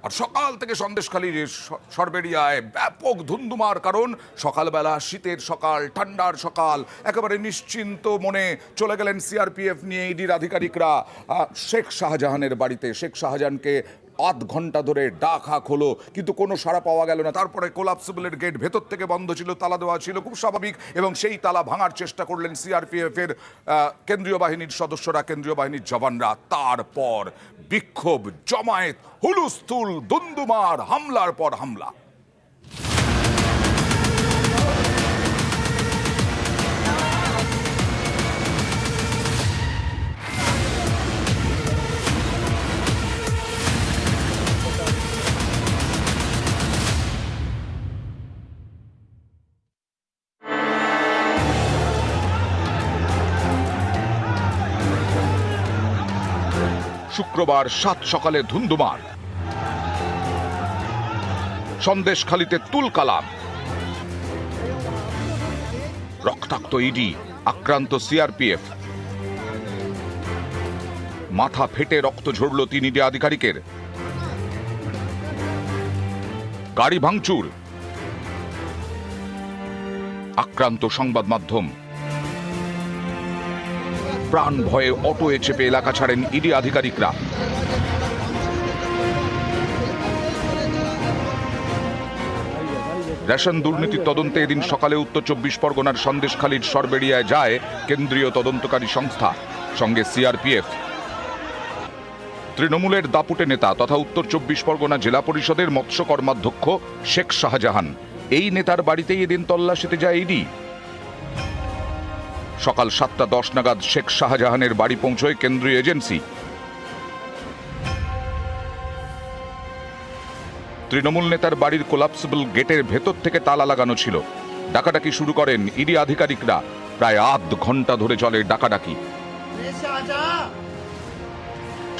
আর সকাল থেকে সন্দেশখালীর সরবেরিয়ায় ব্যাপক ধুন্ধুমার, কারণ সকালবেলা শীতের সকাল, ঠান্ডার সকাল, একেবারে নিশ্চিন্ত মনে চলে গেলেন সিআরপিএফ নিয়ে ইডির আধিকারিকরা শেখ শাহজাহানের বাড়িতে। শেখ শাহজাহানকে আধ ঘন্টা ধরে ডাক হাঁক হলো, কিন্তু কোনো সাড়া পাওয়া গেল না। তারপরে কোলাপসিবলের গেট ভেতর থেকে বন্ধ ছিল, তালা দেওয়া ছিল, খুব স্বাভাবিক, এবং সেই তালা ভাঙার চেষ্টা করলেন সিআরপিএফের কেন্দ্রীয় বাহিনীর সদস্যরা, কেন্দ্রীয় বাহিনীর জওয়ানরা। তারপর বিক্ষোভ, জমায়েত, হুলুস্থুল, দুন্দুমার, হামলার পর হামলা। শুক্রবার ৭ সকালে ধুন্ধুমার, সন্দেশখালীতে তুলকালাম, রক্তাক্ত ইডি, আক্রান্ত সিআরপিএফ, মাথা ফেটে রক্ত ঝরল ৩ ইডি আধিকারিকের, গাড়ি ভাঙচুর, আক্রান্ত সংবাদ মাধ্যম, প্রাণ ভয়ে অটোয়ে চেপে এলাকা ছাড়েন ইডি আধিকারিকরা। রেশন দুর্নীতির তদন্তে এদিন সকালে উত্তর ২৪ পরগনার সন্দেশখালীর সরবেরিয়ায় যায় কেন্দ্রীয় তদন্তকারী সংস্থা, সঙ্গে সিআরপিএফ। তৃণমূলের দাপুটে নেতা তথা উত্তর ২৪ পরগনা জেলা পরিষদের মৎস্য কর্মাধ্যক্ষ শেখ শাহজাহান, এই নেতার বাড়িতেই এদিন তল্লাশিতে যায় ইডি। সকাল ৭টা ১০ নাগাদ শেখ শাহজাহানের বাড়ি পৌঁছয় কেন্দ্রীয় এজেন্সি। তৃণমূল নেতার বাড়ির কোলাপসিবল গেটের ভেতর থেকে তালা লাগানো ছিল। ডাকাডাকি শুরু করেন ইডি আধিকারিকরা। প্রায় আধ ঘন্টা ধরে চলে ডাকাডাকি।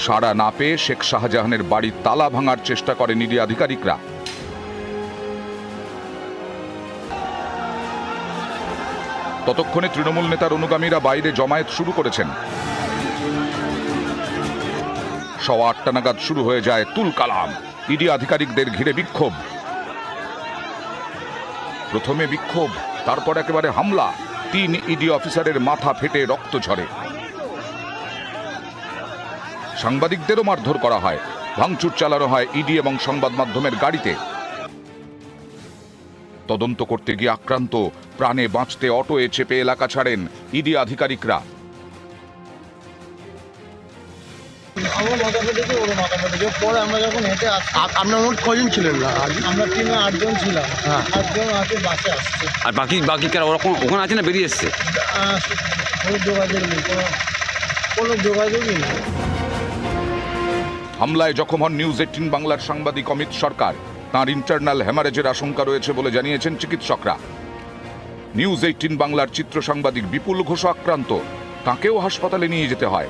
সাড়া না পেয়ে শেখ শাহজাহানের বাড়ির তালা ভাঙার চেষ্টা করেন ইডি আধিকারিকরা। ততক্ষণে তৃণমূল নেতার অনুগামীরা বাইরে জমায়েত শুরু করেছেন। ৮:15 নাগাদ শুরু হয়ে যায় তুলকালাম। ইডি আধিকারিকদের ঘিরে বিক্ষোভ। প্রথমে বিক্ষোভ, তারপর একেবারে হামলা। ৩ ইডি অফিসারের মাথা ফেটে রক্ত ঝরে। সাংবাদিকদেরও মারধর করা হয়। ভাঙচুর চালানো হয় ইডি এবং সংবাদ মাধ্যমের গাড়িতে। তদন্ত করতে গিয়ে আক্রান্ত, প্রাণে বাঁচতে অটোয়ে চেপে এলাকা ছাড়েন ইডি আধিকারিকরা। আমার মাথা ফেটেছে, ওর মাথা ফেটেছে। পরে আমরা যখন হেঁটে আসছি, আপনার মোট কজন ছিলেন না? আমরা টিমে ৮ জন ছিলাম। হ্যাঁ। ৮ জন আছে, বাসে আসছে। আর বাকি কারা ওরকম ওখানে আছে না বেরিয়ে এসছে? কোনো যোগাযোগ নেই, কোনো যোগাযোগই নেই। হামলায় জখম হন নিউজ ১৮ বাংলার সাংবাদিক অমিত সরকার। তাঁর ইন্টারনাল হ্যামারেজের আশঙ্কা রয়েছে বলে জানিয়েছেন চিকিৎসকরা। নিউজ ১৮ বাংলার চিত্র সাংবাদিক বিপুল ঘোষ আক্রান্ত, তাঁকেও হাসপাতালে নিয়ে যেতে হয়।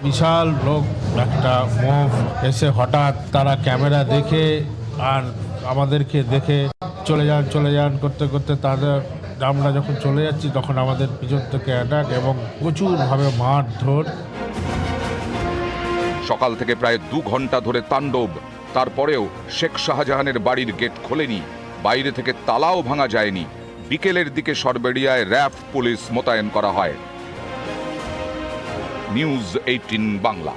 বিশাল লোক একটা মুভ এসে হঠাৎ তারা ক্যামেরা দেখে আর আমাদেরকে দেখে চলে যান করতে করতে তাদের, আমরা যখন চলে যাচ্ছি তখন আমাদের পিছন থেকে অ্যাটাক এবং প্রচুরভাবে মারধর। সকাল থেকে প্রায় ২ ঘন্টা ধরে তাণ্ডব। তারপরেও শেখ শাহজাহানের বাড়ির গেট খোলেনি, বাইরে থেকে তালাও ভাঙা যায়নি। বিকেলের দিকে সরবেরিয়ায় র্যাব পুলিশ মোতায়েন করা হয়। নিউজ ১৮ বাংলা।